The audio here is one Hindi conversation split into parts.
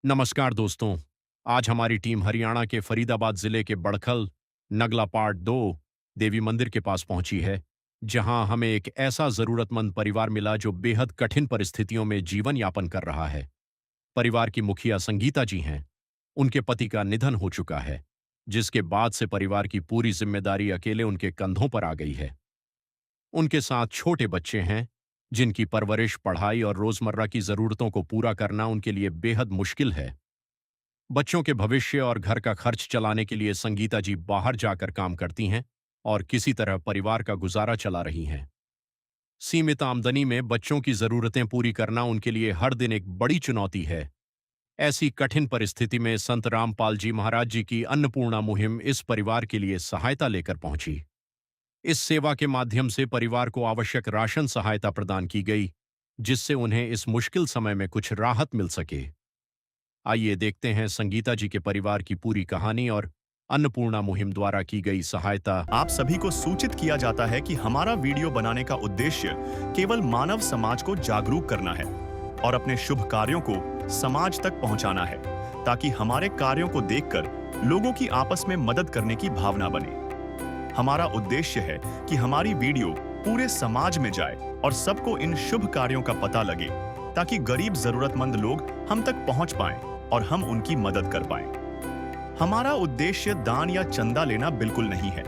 नमस्कार दोस्तों। आज हमारी टीम हरियाणा के फरीदाबाद जिले के बड़खल नगला पार्ट 2 देवी मंदिर के पास पहुंची है, जहां हमें एक ऐसा जरूरतमंद परिवार मिला जो बेहद कठिन परिस्थितियों में जीवन यापन कर रहा है। परिवार की मुखिया संगीता जी हैं। उनके पति का निधन हो चुका है, जिसके बाद से परिवार की पूरी जिम्मेदारी अकेले उनके कंधों पर आ गई है। उनके साथ छोटे बच्चे हैं, जिनकी परवरिश, पढ़ाई और रोजमर्रा की जरूरतों को पूरा करना उनके लिए बेहद मुश्किल है। बच्चों के भविष्य और घर का खर्च चलाने के लिए संगीता जी बाहर जाकर काम करती हैं और किसी तरह परिवार का गुजारा चला रही हैं। सीमित आमदनी में बच्चों की जरूरतें पूरी करना उनके लिए हर दिन एक बड़ी चुनौती है। ऐसी कठिन परिस्थिति में संत रामपाल जी महाराज जी की अन्नपूर्णा मुहिम इस परिवार के लिए सहायता लेकर पहुंची। इस सेवा के माध्यम से परिवार को आवश्यक राशन सहायता प्रदान की गई, जिससे उन्हें इस मुश्किल समय में कुछ राहत मिल सके। आइए देखते हैं संगीता जी के परिवार की पूरी कहानी और अन्नपूर्णा मुहिम द्वारा की गई सहायता। आप सभी को सूचित किया जाता है कि हमारा वीडियो बनाने का उद्देश्य केवल मानव समाज को जागरूक करना है और अपने शुभ कार्यों को समाज तक पहुंचाना है, ताकि हमारे कार्यों को देखकर लोगों की आपस में मदद करने की भावना बने। हमारा उद्देश्य है कि हमारी वीडियो पूरे समाज में जाए और सबको इन शुभ कार्यों का पता लगे, ताकि गरीब जरूरतमंद लोग हम तक पहुंच पाएं और हम उनकी मदद कर पाएं। हमारा उद्देश्य दान या चंदा लेना बिल्कुल नहीं है।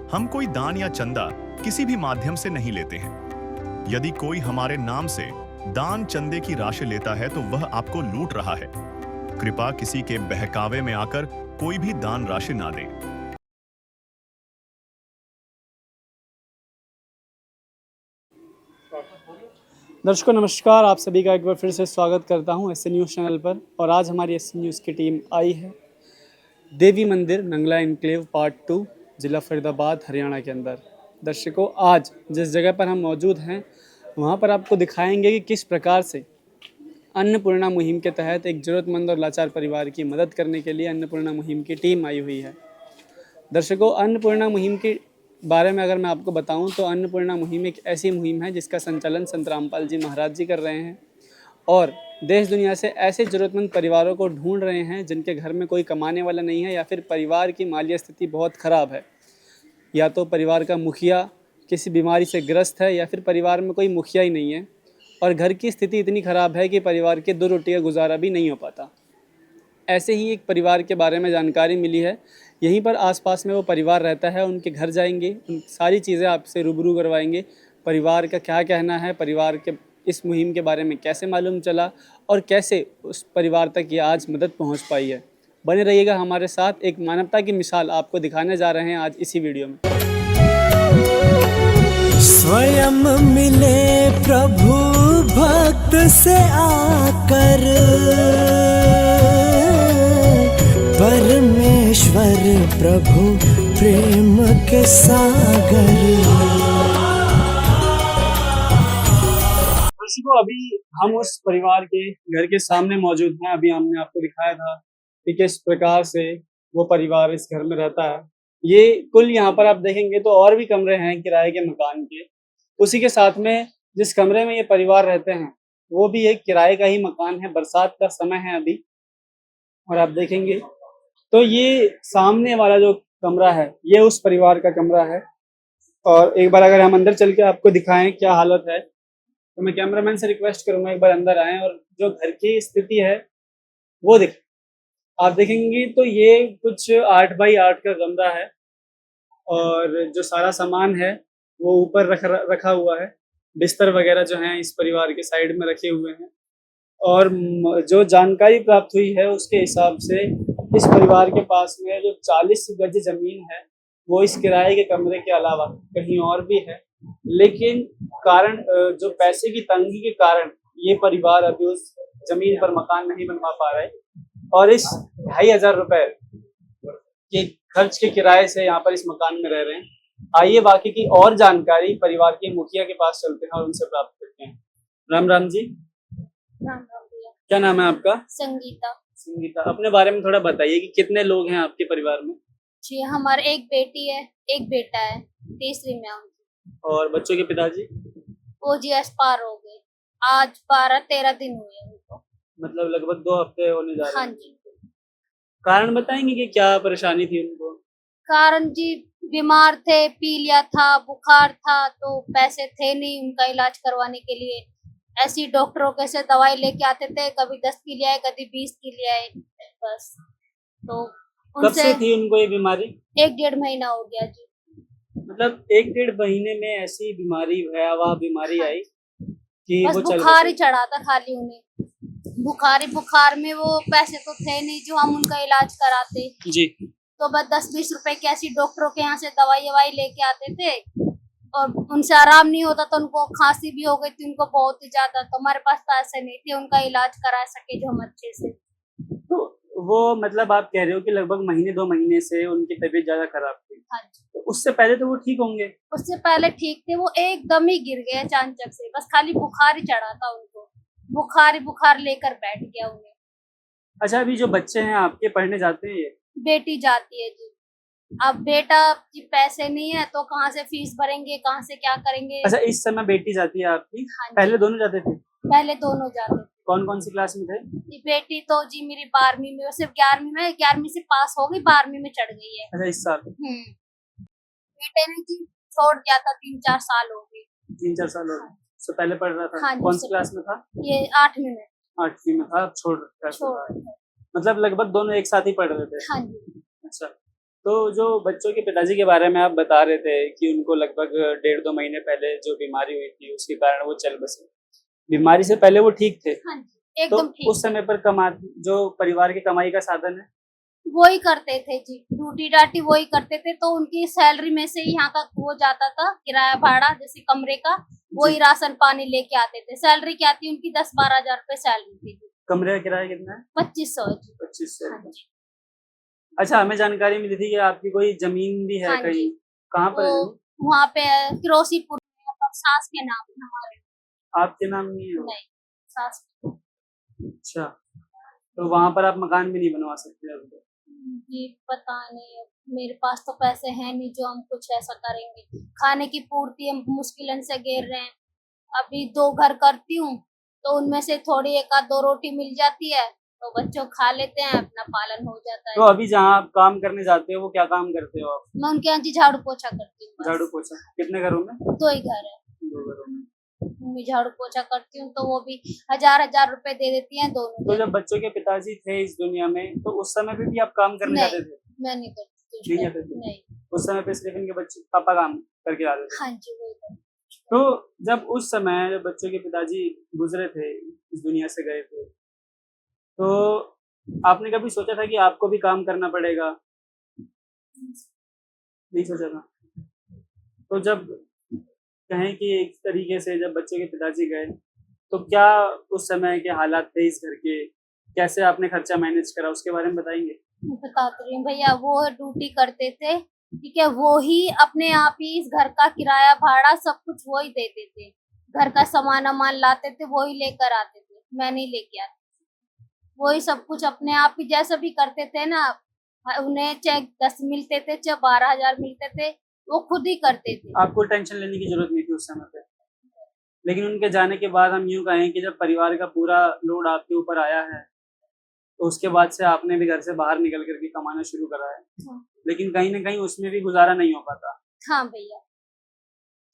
हम कोई दान या चंदा किसी भी माध्यम से नहीं लेते हैं। यदि कोई हमारे नाम से दान चंदे की राशि लेता है तो वह आपको लूट रहा है। कृपया किसी के बहकावे में आकर कोई भी दान राशि ना दें। दर्शकों नमस्कार, आप सभी का एक बार फिर से स्वागत करता हूं एसए न्यूज़ चैनल पर। और आज हमारी एसए न्यूज़ की टीम आई है देवी मंदिर नंगला एनक्लेव पार्ट 2 जिला फरीदाबाद हरियाणा के अंदर। दर्शकों, आज जिस जगह पर हम मौजूद हैं वहां पर आपको दिखाएंगे कि किस प्रकार से अन्नपूर्णा मुहिम के तहत एक ज़रूरतमंद और लाचार परिवार की मदद करने के लिए अन्नपूर्णा मुहिम की टीम आई हुई है। दर्शकों, अन्नपूर्णा मुहिम के बारे में अगर मैं आपको बताऊं तो अन्नपूर्णा मुहिम एक ऐसी मुहिम है जिसका संचालन संत रामपाल जी महाराज जी कर रहे हैं और देश दुनिया से ऐसे ज़रूरतमंद परिवारों को ढूंढ रहे हैं जिनके घर में कोई कमाने वाला नहीं है या फिर परिवार की माली स्थिति बहुत ख़राब है, या तो परिवार का मुखिया किसी बीमारी से ग्रस्त है या फिर परिवार में कोई मुखिया ही नहीं है और घर की स्थिति इतनी ख़राब है कि परिवार के 2 रोटी का गुजारा भी नहीं हो पाता। ऐसे ही एक परिवार के बारे में जानकारी मिली है। यहीं पर आसपास में वो परिवार रहता है, उनके घर जाएंगे, उन सारी चीज़ें आपसे रूबरू करवाएंगे। परिवार का क्या कहना है, परिवार के इस मुहिम के बारे में कैसे मालूम चला और कैसे उस परिवार तक ये आज मदद पहुंच पाई है। बने रहिएगा हमारे साथ, एक मानवता की मिसाल आपको दिखाने जा रहे हैं आज इसी वीडियो में। स्वयं मिले प्रभु भक्त से आकर, परमेश्वर प्रभु प्रेम के सागर। दर्शकों, अभी हम उस परिवार के घर के सामने मौजूद हैं। अभी हमने आपको दिखाया था कि किस प्रकार से वो परिवार इस घर में रहता है। ये कुल यहाँ पर आप देखेंगे तो और भी कमरे हैं किराए के मकान के। उसी के साथ में जिस कमरे में ये परिवार रहते हैं वो भी एक किराए का ही मकान है। बरसात का समय है अभी और आप देखेंगे तो ये सामने वाला जो कमरा है ये उस परिवार का कमरा है। और एक बार अगर हम अंदर चल के आपको दिखाएं क्या हालत है तो मैं कैमरामैन से रिक्वेस्ट करूंगा एक बार अंदर आएं और जो घर की स्थिति है वो आप देखेंगे तो ये कुछ 8 बाई 8 का कमरा है और जो सारा सामान है वो ऊपर रखा हुआ है। बिस्तर वगैरह जो हैं इस परिवार के साइड में रखे हुए हैं और जो जानकारी प्राप्त हुई है उसके हिसाब से इस परिवार के पास में जो 40 गज जमीन है वो इस किराए के कमरे के अलावा कहीं और भी है, लेकिन कारण जो पैसे की तंगी के कारण ये परिवार अभी उस जमीन पर मकान नहीं बनवा पा रहे और इस 2500 रुपए के खर्च के किराए से यहाँ पर इस मकान में रह रहे हैं। आइए बाकी की और जानकारी परिवार के मुखिया के पास चलते हैं और उनसे प्राप्त करते हैं। राम राम जी। राम राम भैया। क्या नाम है आपका? संगीता। संगीता, अपने बारे में थोड़ा बताइए कि कितने लोग हैं आपके परिवार में? जी, हमारे एक बेटी है, एक बेटा है, तीसरी में उनकी। और बच्चों के पिताजी? वो जी एक्सपायर हो गए, आज 12-13 दिन हुए उनको। मतलब लगभग 2 हफ्ते होने जा रहे हाँ हैं। जी। कारण बताएंगे कि क्या परेशानी थी उनको? कारण जी बीमार थे, पी लिया था, बुखार था, तो पैसे थे नहीं उनका इलाज करवाने के लिए। ऐसे ही डॉक्टरों के से दवाई लेके आते थे, कभी 10 की ले आए, कभी 20 की ले आए, बस। तो कब उनसे से थी उनको ये बीमारी? 1 डेढ़ महीना हो गया जी। मतलब 1 डेढ़ महीने में ऐसी बीमारी भयावह बीमारी हाँ, आई कि बस वो चल बुखार ही बसे। चढ़ा था खाली उन्हें। बुखार में वो पैसे तो थे नहीं जो हम उनका इलाज कराते। जी। तो बस 10-20 रुपए की ऐसी डॉक्टरों के यहाँ से दवाई-ववाई लेके आते थे और उनसे आराम नहीं होता तो उनको खांसी भी हो गई थी उनको बहुत ही ज़्यादा, तो हमारे पास तो ऐसे नहीं थे उनका इलाज करा सके जो हम अच्छे से। तो वो मतलब आप कह रहे हो कि लगभग महीने 2 महीने से उनकी तबीयत ज़्यादा खराब थी। हाँ जी। तो उससे पहले तो वो ठीक होंगे? उससे पहले ठीक थे, वो एकदम ही गिर गए अचानक से, बस खाली बुखार ही चढ़ा था उनको। बुखार ही बुखार लेकर बैठ गया उन्हें। अच्छा, अभी जो बच्चे हैं आपके पढ़ने जाते हैं ये? बेटी जाती है जी। अब बेटा की पैसे नहीं है तो कहाँ से फीस भरेंगे, कहाँ से क्या करेंगे? अच्छा, इस समय बेटी जाती है आपकी? हाँ जी। पहले दोनों जाते थे? पहले दोनों जाते थे। कौन-कौन सी क्लास में थे? जी, बेटी तो जी मेरी 12वीं में, सिर्फ 11वीं में, 11वीं से पास हो गई, 12वीं में चढ़ गई है। अच्छा, इस साल? बेटे ने जी छोड़ दिया था, 3-4 साल हो गए। 3-4 साल हो गए। उससे पहले पढ़ रहा था? हाँ जी, कौन उससे सी क्लास में था? ये 8वीं में 8वीं में था, अब छोड़ रखा है छोड़ फिलहाल। दिया। मतलब लगभग दोनों एक साथ ही पढ़ रहे थे? हाँ जी। अच्छा। तो जो बच्चों के पिताजी के बारे में आप बता रहे थे कि उनको लगभग 1.5-2 महीने पहले जो बीमारी हुई थी उसके कारण वो चल बसे। बीमारी से पहले वो ठीक थे? हाँ जी, तो एकदम ठीक। उस समय पर जो परिवार की कमाई का साधन है? वो ही करते थे जी, ड्यूटी-डाटी वो ही करते थे, तो उनकी सैलरी में से ही यहाँ का वो जाता था, किराया भाड़ा जैसे कमरे का, वही जी। राशन पानी लेके आते थे। सैलरी क्या थी उनकी 10-12 हज़ार रुपए सैलरी थी जी। कमरे का किराया कितना है? 2500 जी। 2500। हाँ जी। अच्छा, हमें जानकारी मिली थी कि आपकी कोई ज़मीन भी है हाँ कहीं? जी। कहाँ पर है वो ज़मीन? वहाँ पे किरोसीपुर में, मतलब सास के नाम है हमारे। आपके नाम नहीं है वो? नहीं, सास अच्छा, तो वहाँ पर आप मकान भी नहीं बनवा सकते अब तो? जी, पता नहीं अब मेरे पास तो पैसे हैं नहीं जो हम कुछ ऐसा करेंगे। खाने की पूर्ति हम मुश्किलन से घेर रहे हैं। अभी 2 घर करती हूँ, तो उनमें से थोड़ी 1 आध 2 रोटी मिल जाती है, तो बच्चों खा लेते हैं, अपना पालन हो जाता तो है। अभी जहाँ आप काम करने जाते हो वो क्या काम करते हो आप? मैं उनके यहाँ जी झाड़ू पोछा करती हूँ झाड़ू बस। पोछा? कितने घरों में? 2 ही घर है। 2 घरों में। मैं झाड़ू पोछा करती हूँ, तो वो भी 1000-1000 रुपए दे देती हैं दोनों तो जन। जब बच्चों के पिताजी थे इस दुनिया में, तो उस समय पे भी आप काम करने नहीं, जाते थे? मैं नहीं करती कुछ नहीं कर जाते थे? नहीं। उस समय पे सिर्फ इनके बच्चे पापा काम करके आते थे? हाँ जी, वही करती तो जब उस समय जब बच्चों के पिताजी गुजरे थे, इस दुनिया से गए थे, तो आपने कभी सोचा था कि आपको भी काम करना पड़ेगा? हूँ। नहीं सोचा था? तो जब कहें कि एक तरीके से जब बच्चों के पिताजी गए, तो क्या उस समय के हालात थे इस घर के? कैसे आपने खर्चा मैनेज करा उसके बारे में बताएँगे? मैं बता तो रही हूँ भैया, वो ड्यूटी करते थे, ठीक है, वो ही अपने आप ही इस घर का किराया भाड़ा सब कुछ वो ही देते थे। घर का सामान-वामान लाते थे, वो ही लेकर आते थे, मैं नहीं लेके आती। वो ही सब कुछ अपने आप ही जैसा भी करते थे ना, उन्हें चाहे 10 मिलते थे, चाहे 12,000 मिलते थे, वो खुद ही करते थे। आपको टेंशन लेने की ज़रूरत नहीं थी उस समय पे। लेकिन उनके जाने के बाद हम यूँ कहें कि जब परिवार का पूरा लोड आपके ऊपर आया है, तो उसके बाद से आपने भी घर से बाहर निकल कर के कमाना शुरू करा है। हाँ, लेकिन कहीं न कहीं उसमें भी गुज़ारा नहीं हो पाता। हाँ भैया,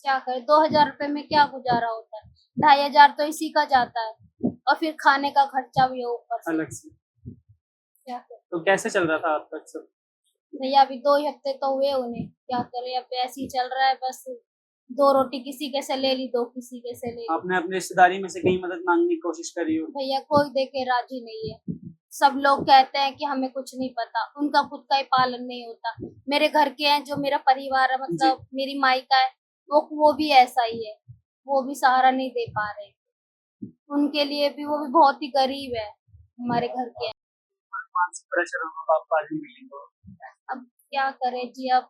क्या करें, 2000 रुपए में क्या गुज़ारा होता है? 2500 तो इसी का जाता है और फिर खाने का खर्चा भी है ऊपर से, अलग से। क्या करें? तो कैसे चल रहा था अब तक सब? भैया अभी 2 ही हफ्ते तो हुए उन्हें, क्या करें, अब ऐसे ही चल रहा है बस। 2 रोटी किसी के से ले ली, 2 किसी के से ले ली। आपने अपनी रिश्तेदारी में से कहीं मदद माँगने की कोशिश करी हो? भैया कोई दे के राज़ी नहीं है। सब लोग कहते हैं कि हमें कुछ नहीं पता, उनका खुद का ही पालन नहीं होता। मेरे घर के हैं, जो मेरा परिवार है, मतलब मेरी मायका है, वो भी ऐसा ही है। वो भी सहारा नहीं दे पा रहे। उनके लिए भी वो भी बहुत ही गरीब है, हमारे घर के हैं। मानसिक प्रेशर होगा पापा नहीं मिलेंगे तो। अब क्या करें जी, अब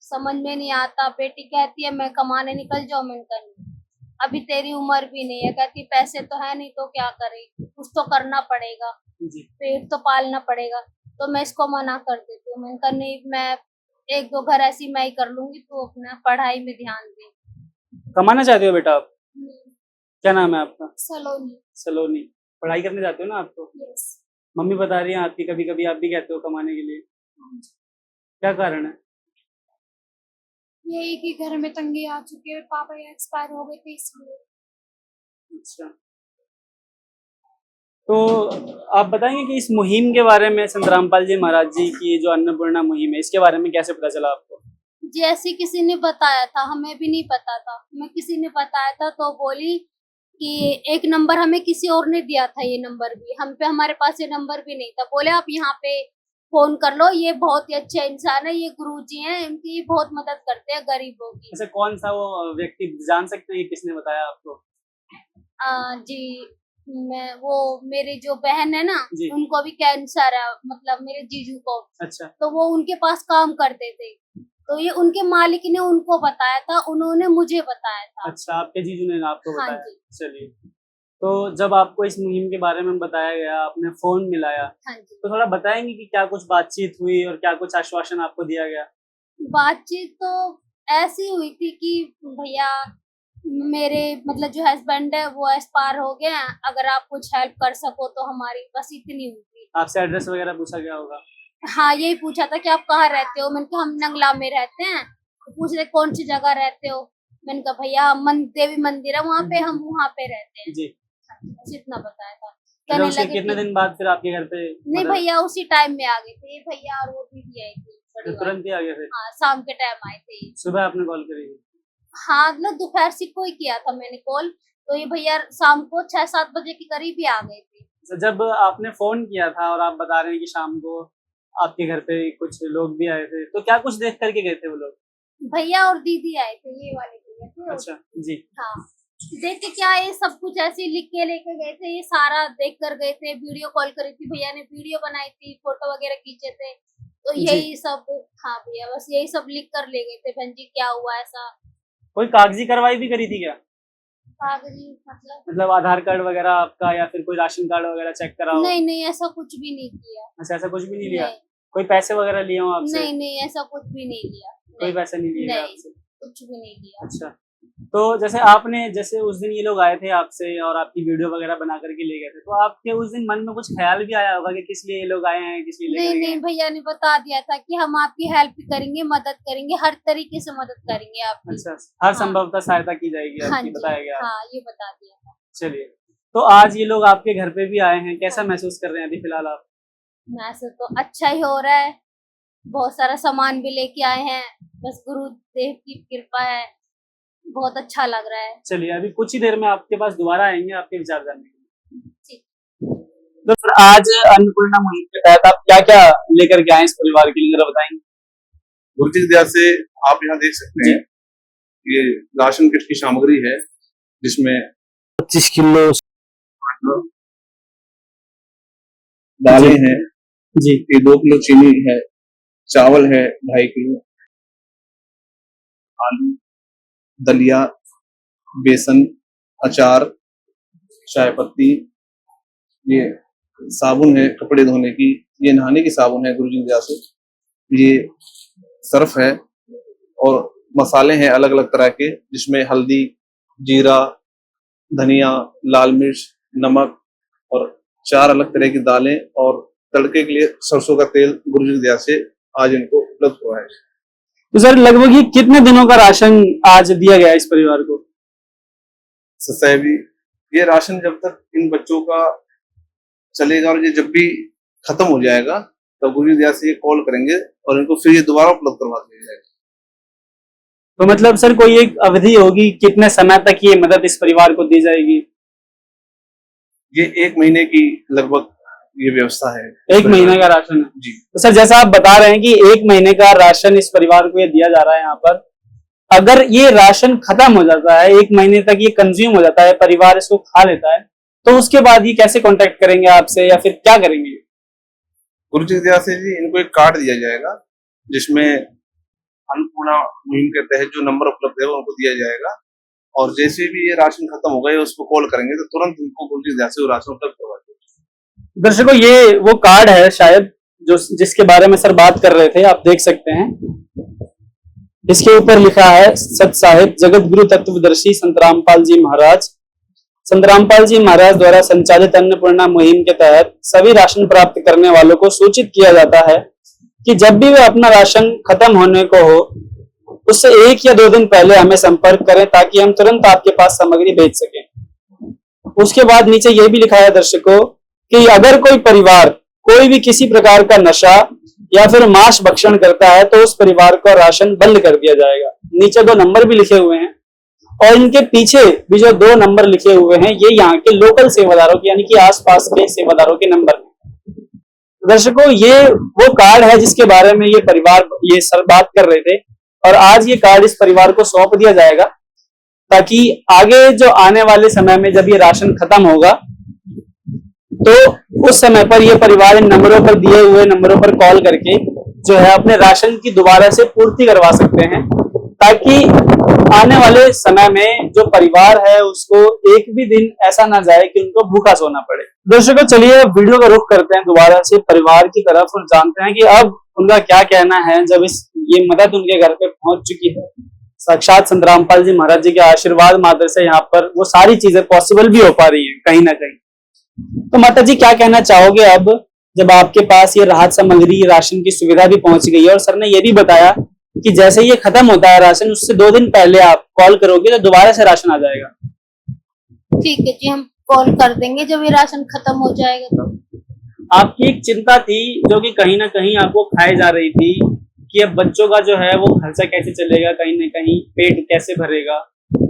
समझ में नहीं आता। बेटी कहती है मैं कमाने निकल जाऊँ, मैंने कहा नहीं, अभी तेरी उम्र भी नहीं है। कहती पैसे तो है नहीं तो क्या करें, कुछ तो करना पड़ेगा, जी। पेट तो पालना पड़ेगा। तो मैं इसको मना कर देती हूँ, मैंने कहा नहीं, मैं 1-2 घर ऐसी मैं ही कर लूँगी, तू अपना पढ़ाई में ध्यान दे। कमाना चाहते हो बेटा आप? क्या नाम है आपका? सलोनी। सलोनी। पढ़ाई करने जाते हो ना आप तो? यस। मम्मी बता रही हैं आपकी, कभी कभी आप भी कहते हो कमाने के लिए, क्या कारण है? यही कि घर में तंगी आ चुकी है, पापा एक्सपायर हो गए थे इसलिए। अच्छा, तो आप बताएंगे कि इस मुहिम के बारे में, संत रामपाल जी महाराज जी की जो अन्नपूर्णा मुहिम है, इसके बारे में कैसे पता चला आपको? जैसे किसी ने बताया था, हमें भी नहीं पता था, हमें किसी ने बताया था तो बोली कि एक नंबर हमें किसी और ने दिया था, ये नंबर भी हमारे पास ये नंबर भी नहीं था, बोले आप यहाँ पे फोन कर लो, ये बहुत ही अच्छे इंसान है, ये गुरुजी हैं, इनकी बहुत मदद करते हैं गरीबों की। ऐसे कौन सा वो व्यक्ति, जान सकते हैं कि किसने बताया आपको? जी, वो मेरी जो बहन है ना, जी। उनको भी कैंसर है, मतलब मेरे जीजू को, अच्छा, तो वो उनके पास काम करते थे, तो ये उनके मालिक ने उनको बताया था, उन्होंने मुझे बताया था। अच्छा, आपके जीजू ने आपको हाँ बताया? जी। चलिए, तो जब आपको इस मुहिम के बारे में बताया गया, आपने फोन मिलाया, हाँ जी। तो थोड़ा बताएंगे कि क्या कुछ बातचीत हुई और क्या कुछ आश्वासन आपको दिया गया? बातचीत तो ऐसी हुई थी कि भैया मेरे मतलब जो हस्बैंड है वो एक्सपायर हो गए हैं, अगर आप कुछ हेल्प कर सको तो हमारी, बस इतनी हुई थी। आपसे एड्रेस वगैरह पूछा गया होगा? हाँ, यही पूछा था कि आप कहाँ रहते हो, मैंने कहा हम नंगला में रहते हैं, तो पूछ रहे कौन सी जगह रहते हो, मैंने कहा भैया देवी मंदिर है वहाँ पे, हम वहाँ पे रहते हैं। जी। बस इतना बताया था। फिर कहने उसके लगे कितने कि- दिन बाद फिर आपके घर पे नहीं भैया उसी टाइम में आ गए थे ये भैया, और वो दीदी आई थी बड़ी फिर वाली। तुरंत ही आ गए थे? हाँ, शाम के टाइम आए थे ये। सुबह आपने कॉल करी थी? हाँ, मतलब दोपहर से को ही किया था मैंने कॉल, तो ये भैया शाम को 6-7 बजे के करीब ही आ गए थे। तो जब आपने फोन किया था और आप बता रहे हैं कि शाम को आपके घर पे कुछ लोग भी आए थे, तो क्या कुछ देख करके गए थे वो लोग? भैया और दीदी आए थे, ये वाले भैया थे। अच्छा, जी। हाँ, देख के क्या ये सब कुछ ऐसे लिख के लेके गए थे, ये सारा देख कर गए थे, वीडियो कॉल करी थी भैया ने, वीडियो बनाई थी, फोटो वगैरह खींचे थे, तो यही सब। हाँ भैया, बस यही सब लिख कर ले गए थे, बहन जी क्या हुआ ऐसा। कोई कागजी कार्रवाई भी करी थी क्या? कागजी मतलब आधार कार्ड वगैरह आपका, या फिर कोई राशन कार्ड वगैरह चेक कराओ? नहीं नहीं, ऐसा कुछ भी नहीं किया। अच्छा, ऐसा कुछ भी नहीं लिया? नहीं कोई पैसे वगैरह लिए हो आपसे? नहीं नहीं, ऐसा कुछ भी नहीं लिया। कोई नहीं, पैसे नहीं लिए नहीं, आपसे? कुछ भी नहीं लिया। अच्छा, तो जैसे उस दिन ये लोग आए थे आपसे और आपकी वीडियो वगैरह बना करके ले गए थे, तो आपके उस दिन मन में कुछ ख्याल भी आया होगा कि किस लिए ये लोग आए हैं, किस लिए नहीं लेकर गए नहीं, हैं? भैया ने बता दिया था कि हम आपकी हेल्प करेंगे, मदद करेंगे, हर तरीके से मदद करेंगे आपकी। अच्छा, हर हाँ। संभवतः सहायता की जाएगी हाँ आपकी, जी, बताया गया? हाँ, ये बता दिया था। चलिए, तो आज ये लोग आपके घर पे भी आए हैं, कैसा महसूस कर रहे हैं अभी फिलहाल आप? मैसेज तो अच्छा ही हो रहा है, बहुत सारा सामान भी लेके आए हैं, बस गुरुदेव की कृपा है, बहुत अच्छा लग रहा है। चलिए, अभी कुछ ही देर में आपके पास दोबारा आएंगे आपके विचार जानने के लिए। ठीक। तो फिर आज अन्नपूर्णा मुहिम के तहत आप क्या क्या लेकर के आए इस परिवार के लिए, जरा बताएंगे? गुरु जी की दया से आप यहाँ देख सकते हैं, ये राशन किट की सामग्री है, जिसमें 25 किलो दालें हैं, जी, ये 2 किलो चीनी है, चावल है 2.5 किलो, आलू, दलिया, बेसन, अचार, चाय पत्ती, ये साबुन है कपड़े धोने की, ये नहाने की साबुन है गुरु जी की दया से, ये सर्फ है, और मसाले हैं अलग अलग तरह के, जिसमें हल्दी, जीरा, धनिया, लाल मिर्च, नमक, और 4 अलग तरह की दालें, और तड़के के लिए सरसों का तेल गुरु जी की दया से आज इनको उपलब्ध हुआ है। तो सर लगभग ये कितने दिनों का राशन आज दिया गया इस परिवार को? ससैबी ये राशन जब तक इन बच्चों का चलेगा और ये जब भी खत्म हो जाएगा, तब गुरु जी की दया से ये कॉल करेंगे और इनको फिर ये दोबारा उपलब्ध करवा दिया जाएगा। तो मतलब सर कोई एक अवधि होगी, कितने समय तक ये मदद इस परिवार को दी जाएगी? ये 1 महीने की लगभग ये व्यवस्था है। 1 महीने का राशन है जी। तो सर जैसा आप बता रहे हैं कि 1 महीने का राशन इस परिवार को ये दिया जा रहा है यहाँ पर, अगर ये राशन खत्म हो जाता है, 1 महीने तक ये कंज्यूम हो जाता है, परिवार इसको खा लेता है, तो उसके बाद ये कैसे कांटेक्ट करेंगे आपसे, या फिर क्या करेंगे? गुरु जी की दया से जी इनको एक कार्ड दिया जाएगा, जिसमें अन्नपूर्णा मुहिम के तहत जो नंबर उपलब्ध है वो उनको दिया जाएगा, और जैसे भी ये राशन खत्म होगा, ये उसको कॉल करेंगे तो तुरंत इनको गुरु जी की दया से वो राशन उपलब्ध करवा देंगे। दर्शकों, ये वो कार्ड है शायद जो जिसके बारे में सर बात कर रहे थे, आप देख सकते हैं, इसके ऊपर लिखा है सत साहिब जगत गुरु तत्वदर्शी संत रामपाल जी महाराज, संत रामपाल जी महाराज द्वारा संचालित अन्नपूर्णा मुहिम के तहत सभी राशन प्राप्त करने वालों को सूचित किया जाता है कि जब भी वे अपना राशन खत्म होने को हो उससे 1 या 2 दिन पहले हमें संपर्क करें ताकि हम तुरंत आपके पास सामग्री भेज सकें। उसके बाद नीचे यह भी लिखा है दर्शकों कि अगर कोई परिवार कोई भी किसी प्रकार का नशा या फिर मांस भक्षण करता है तो उस परिवार को राशन बंद कर दिया जाएगा। नीचे 2 नंबर भी लिखे हुए हैं और इनके पीछे भी जो 2 नंबर लिखे हुए हैं ये यहाँ के लोकल सेवादारों के यानी कि आसपास के सेवादारों के नंबर हैं। दर्शकों ये वो कार्ड है जिसके बारे में ये परिवार ये सर बात कर रहे थे और आज ये कार्ड इस परिवार को सौंप दिया जाएगा ताकि आगे जो आने वाले समय में जब ये राशन खत्म होगा तो उस समय पर ये परिवार इन नंबरों पर दिए हुए नंबरों पर कॉल करके जो है अपने राशन की दोबारा से पूर्ति करवा सकते हैं ताकि आने वाले समय में जो परिवार है उसको एक भी दिन ऐसा ना जाए कि उनको भूखा सोना पड़े। दर्शकों चलिए वीडियो का रुख करते हैं दोबारा से परिवार की तरफ और जानते हैं कि अब उनका क्या कहना है जब ये मदद उनके घर पे पहुंच चुकी है। साक्षात संत रामपाल जी महाराज जी के आशीर्वाद मात्र से यहाँ पर वो सारी चीजें पॉसिबल भी हो पा रही है कहीं ना कहीं। तो माता जी क्या कहना चाहोगे अब जब आपके पास ये राहत सामग्री राशन की सुविधा भी पहुंच गई है और सर ने ये भी बताया कि जैसे ये खत्म होता है राशन उससे 2 दिन पहले आप कॉल करोगे तो दोबारा से राशन आ जाएगा। ठीक है जी, हम कॉल कर देंगे जब ये राशन खत्म हो जाएगा। तो आपकी एक चिंता थी जो कि कहीं ना कहीं आपको खाई जा रही थी कि अब बच्चों का जो है वो खर्चा कैसे चलेगा, कहीं ना कहीं पेट कैसे भरेगा,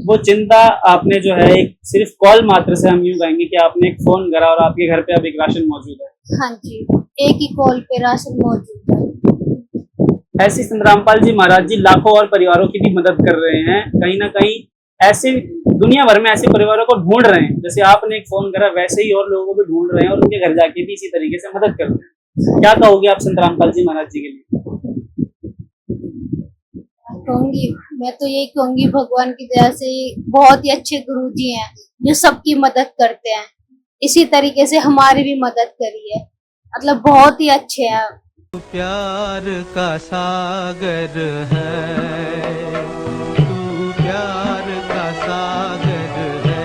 वो चिंता आपने जो है एक सिर्फ कॉल मात्र से हम यूं कहेंगे कि आपने एक फोन करा और आपके घर पे अब एक राशन मौजूद है। हाँ जी, एक ही कॉल पे राशन मौजूद है। ऐसी संत रामपाल जी महाराज जी लाखों और परिवारों की भी मदद कर रहे हैं। कहीं ना कहीं ऐसे दुनिया भर में ऐसे परिवारों को ढूंढ रहे हैं, जैसे आपने एक फोन करा वैसे ही और लोगों को भी ढूंढ रहे हैं और उनके घर जाके भी इसी तरीके से मदद कर रहे हैं। क्या कहोगे आप संत रामपाल जी महाराज जी के लिए? कहूंगी मैं तो यही कहूंगी भगवान की दया से बहुत ही अच्छे गुरुजी हैं जो सबकी मदद करते हैं। इसी तरीके से हमारी भी मदद करी है, मतलब बहुत ही अच्छे हैं। प्यार का सागर है, तू प्यार का सागर है,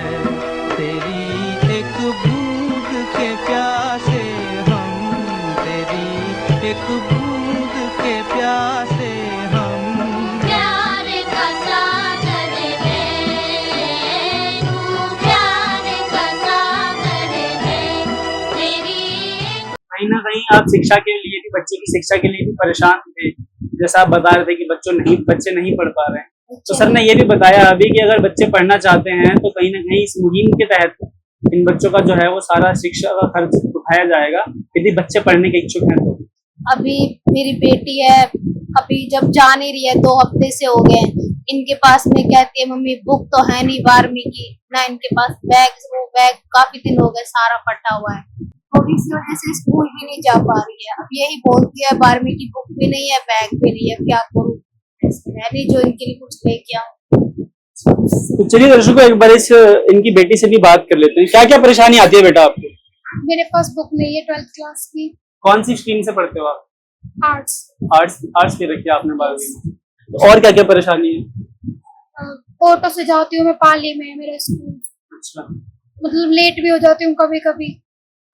तेरी एक बूंद के प्यासे हम, तेरी एक बूंद के प्यासे हम। प्यार का सागर है, तू प्यार का सागर है, तेरी। कहीं ना कहीं आप शिक्षा के लिए भी बच्चे की शिक्षा के लिए भी परेशान थे, जैसा आप बता रहे थे कि बच्चे नहीं पढ़ पा रहे हैं। तो सर ने ये भी बताया अभी कि अगर बच्चे पढ़ना चाहते हैं तो कहीं ना कहीं इस मुहिम के तहत इन बच्चों का जो है वो सारा शिक्षा का खर्च उठाया जाएगा यदि बच्चे पढ़ने के इच्छुक हैं तो। अभी मेरी बेटी है, अभी जब जा नहीं रही है 2 हफ्ते से हो गए, इनके पास में कहती है मम्मी बुक तो है नहीं 12वीं की, ना इनके पास बैग काफी दिन हो गए सारा फटा हुआ है, थोड़ी सी वजह से स्कूल भी नहीं जा पा रही है। अब यही बोलती है 12वीं की बुक भी नहीं है, बैग भी नहीं है, क्या करूँ? मैं भी जो इनके लिए कुछ लेके आऊँ। तो चलिए दर्शकों एक बार इनकी बेटी से भी बात कर लेते हैं। क्या क्या परेशानी आती है बेटा आपको? मेरे पास बुक नहीं है 12th क्लास की। कौन सी स्ट्रीम से पढ़ते हो आप? आर्ट्स। आर्ट्स की रखी है आपने 12वीं में। तो और क्या क्या परेशानी है? ऑटो से जाती हूँ मैं, पाली में है मेरा स्कूल। अच्छा, मतलब लेट भी हो जाती हूँ कभी कभी।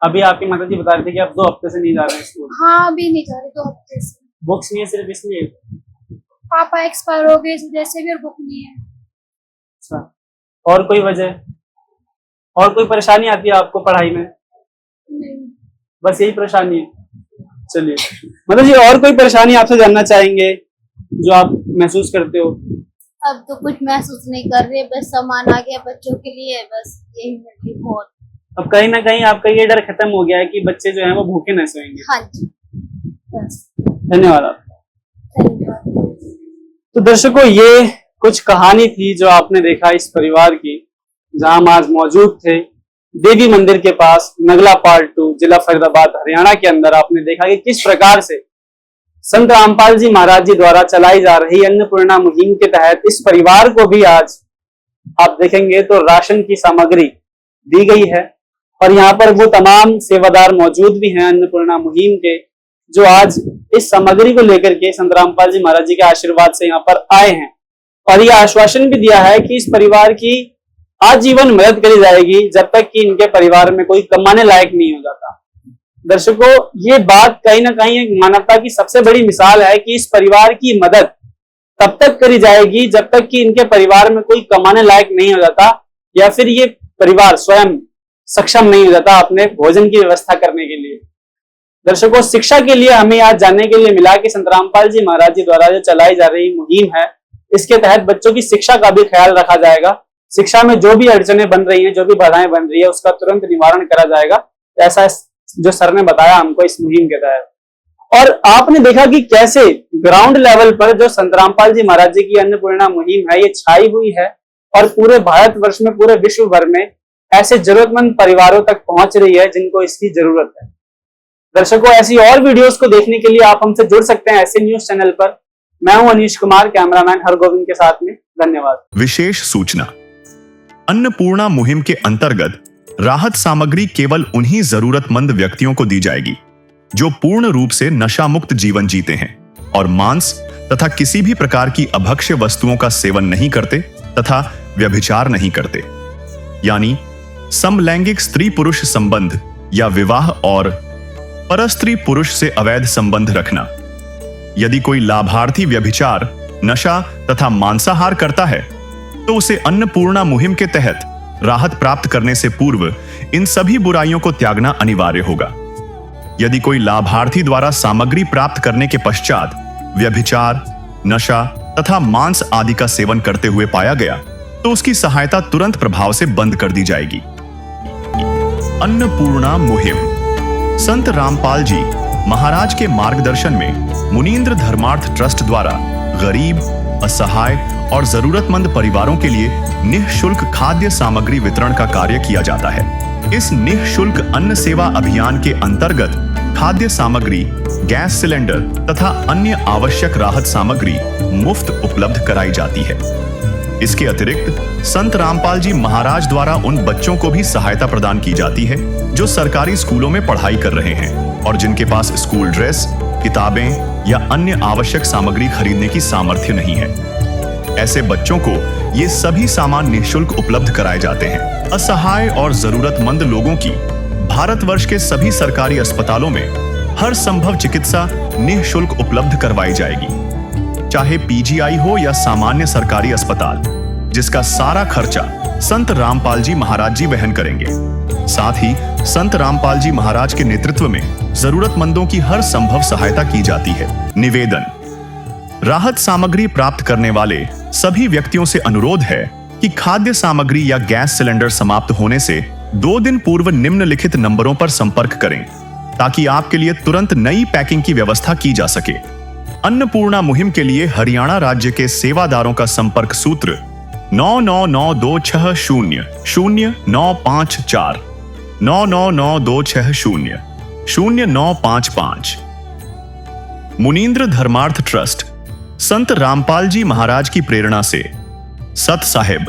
अभी आपकी माता जी बता रहे थे कि आप 2 हफ्ते से नहीं जा रहे हैं स्कूल। हाँ अभी नहीं जा रही 2 हफ्ते से। बुक्स नहीं है सिर्फ इसलिए? पापा एक्सपायर हो गए इस वजह से भी, और बुक नहीं है। अच्छा, और कोई वजह और कोई परेशानी आती है आपको पढ़ाई में? नहीं। बस यही परेशानी है। चलिए मतलब जी और कोई परेशानी आपसे जानना चाहेंगे जो आप महसूस करते हो? अब तो कुछ महसूस नहीं कर रहे, बस सामान आ गया बच्चों के लिए, बस यही मेरी बहुत। अब कहीं ना कहीं आपका ये डर खत्म हो गया है कि बच्चे जो है वो भूखे न सोएंगे। हाँ जी, बस धन्यवाद आपका। धन्यवाद। तो दर्शकों ये कुछ कहानी थी जो आपने देखा इस परिवार की, जहां हम आज मौजूद थे देवी मंदिर के पास नगला पार्ट 2 जिला फरीदाबाद हरियाणा के अंदर। आपने देखा कि किस प्रकार से संत रामपाल जी महाराज जी द्वारा चलाई जा रही अन्नपूर्णा मुहिम के तहत इस परिवार को भी आज आप देखेंगे तो राशन की सामग्री दी गई है और यहाँ पर वो तमाम सेवादार मौजूद भी हैं अन्नपूर्णा मुहिम के, जो आज इस सामग्री को लेकर के संत रामपाल जी महाराज जी के आशीर्वाद से यहाँ पर आए हैं और ये आश्वासन भी दिया है कि इस परिवार की आजीवन मदद करी जाएगी जब तक कि इनके परिवार में कोई कमाने लायक नहीं हो जाता। दर्शकों, ये बात कहीं ना कहीं एक मानवता की सबसे बड़ी मिसाल है कि इस परिवार की मदद तब तक करी जाएगी जब तक कि इनके परिवार में कोई कमाने लायक नहीं हो जाता या फिर ये परिवार स्वयं सक्षम नहीं हो जाता अपने भोजन की व्यवस्था करने के लिए। दर्शकों, शिक्षा के लिए हमें आज जानने के लिए मिला कि संत रामपाल जी महाराज जी द्वारा जो चलाई जा रही मुहिम है, इसके तहत बच्चों की शिक्षा का भी ख्याल रखा जाएगा। शिक्षा में जो भी अड़चने बन रही हैं, जो भी बाधाएं बन रही है, उसका तुरंत निवारण करा जाएगा, ऐसा जो सर ने बताया हमको इस मुहिम के तहत। और आपने देखा कि कैसे ग्राउंड लेवल पर जो संत रामपाल जी महाराज जी की अन्नपूर्णा मुहिम है, ये छाई हुई है और पूरे भारतवर्ष में, पूरे विश्व भर में ऐसे जरूरतमंद परिवारों तक पहुंच रही है जिनको इसकी जरूरत है। दर्शकों, ऐसी और वीडियोस को देखने के लिए आप हमसे जुड़ सकते हैं ऐसे न्यूज चैनल पर। मैं हूं अनीश कुमार, कैमरामैन हरगोविंद के साथ में। धन्यवाद। विशेष सूचना, अन्नपूर्णा मुहिम के अंतर्गत राहत सामग्री केवल उन्हीं जरूरतमंद व्यक्तियों को दी जाएगी जो पूर्ण रूप से नशा मुक्त जीवन जीते हैं और मांस तथा किसी भी प्रकार की अभक्ष्य वस्तुओं का सेवन नहीं करते तथा व्यभिचार नहीं करते, यानी समलैंगिक स्त्री पुरुष संबंध या विवाह और परस्त्री पुरुष से अवैध संबंध रखना। यदि कोई लाभार्थी व्यभिचार, नशा तथा मांसाहार करता है तो उसे अन्नपूर्णा मुहिम के तहत राहत प्राप्त करने से पूर्व इन सभी बुराइयों को त्यागना अनिवार्य होगा। यदि कोई लाभार्थी द्वारा सामग्री प्राप्त करने के पश्चात व्यभिचार, नशा तथा मांस आदि का सेवन करते हुए पाया गया तो उसकी सहायता तुरंत प्रभाव से बंद कर दी जाएगी। अन्नपूर्णा मुहिम संत रामपाल जी महाराज के मार्गदर्शन में मुनींद्र धर्मार्थ ट्रस्ट द्वारा गरीब, असहाय और जरूरतमंद परिवारों के लिए निःशुल्क खाद्य सामग्री वितरण का कार्य किया जाता है। इस निःशुल्क अन्न सेवा अभियान के अंतर्गत खाद्य सामग्री, गैस सिलेंडर तथा अन्य आवश्यक राहत सामग्री मुफ्त उपलब्ध कराई जाती है। इसके अतिरिक्त संत रामपाल जी महाराज द्वारा उन बच्चों को भी सहायता प्रदान की जाती है जो सरकारी स्कूलों में पढ़ाई कर रहे हैं और जिनके पास स्कूल ड्रेस, किताबें या अन्य आवश्यक सामग्री खरीदने की सामर्थ्य नहीं है। ऐसे बच्चों को ये सभी सामान निःशुल्क उपलब्ध कराए जाते हैं। असहाय और जरूरतमंद लोगों की भारतवर्ष के सभी सरकारी अस्पतालों में हर संभव चिकित्सा निःशुल्क उपलब्ध करवाई जाएगी, चाहे पीजीआई हो या सामान्य सरकारी अस्पताल, जिसका सारा खर्चा संत रामपाल जी महाराज जी वहन करेंगे। साथ ही संत रामपाल जी महाराज के नेतृत्व में जरूरतमंदों की हर संभव सहायता की जाती है। निवेदन, राहत सामग्री प्राप्त करने वाले सभी व्यक्तियों से अनुरोध है कि खाद्य सामग्री या गैस सिलेंडर समाप्त होने से 2 दिन पूर्व निम्नलिखित नंबरों पर संपर्क करें ताकि आपके लिए तुरंत नई पैकिंग की व्यवस्था की जा सके। अन्नपूर्णा मुहिम के लिए हरियाणा राज्य के सेवादारों का संपर्क सूत्र 9992600954 9992600955। मुनींद्र धर्मार्थ ट्रस्ट संत रामपाल जी महाराज की प्रेरणा से सत साहिब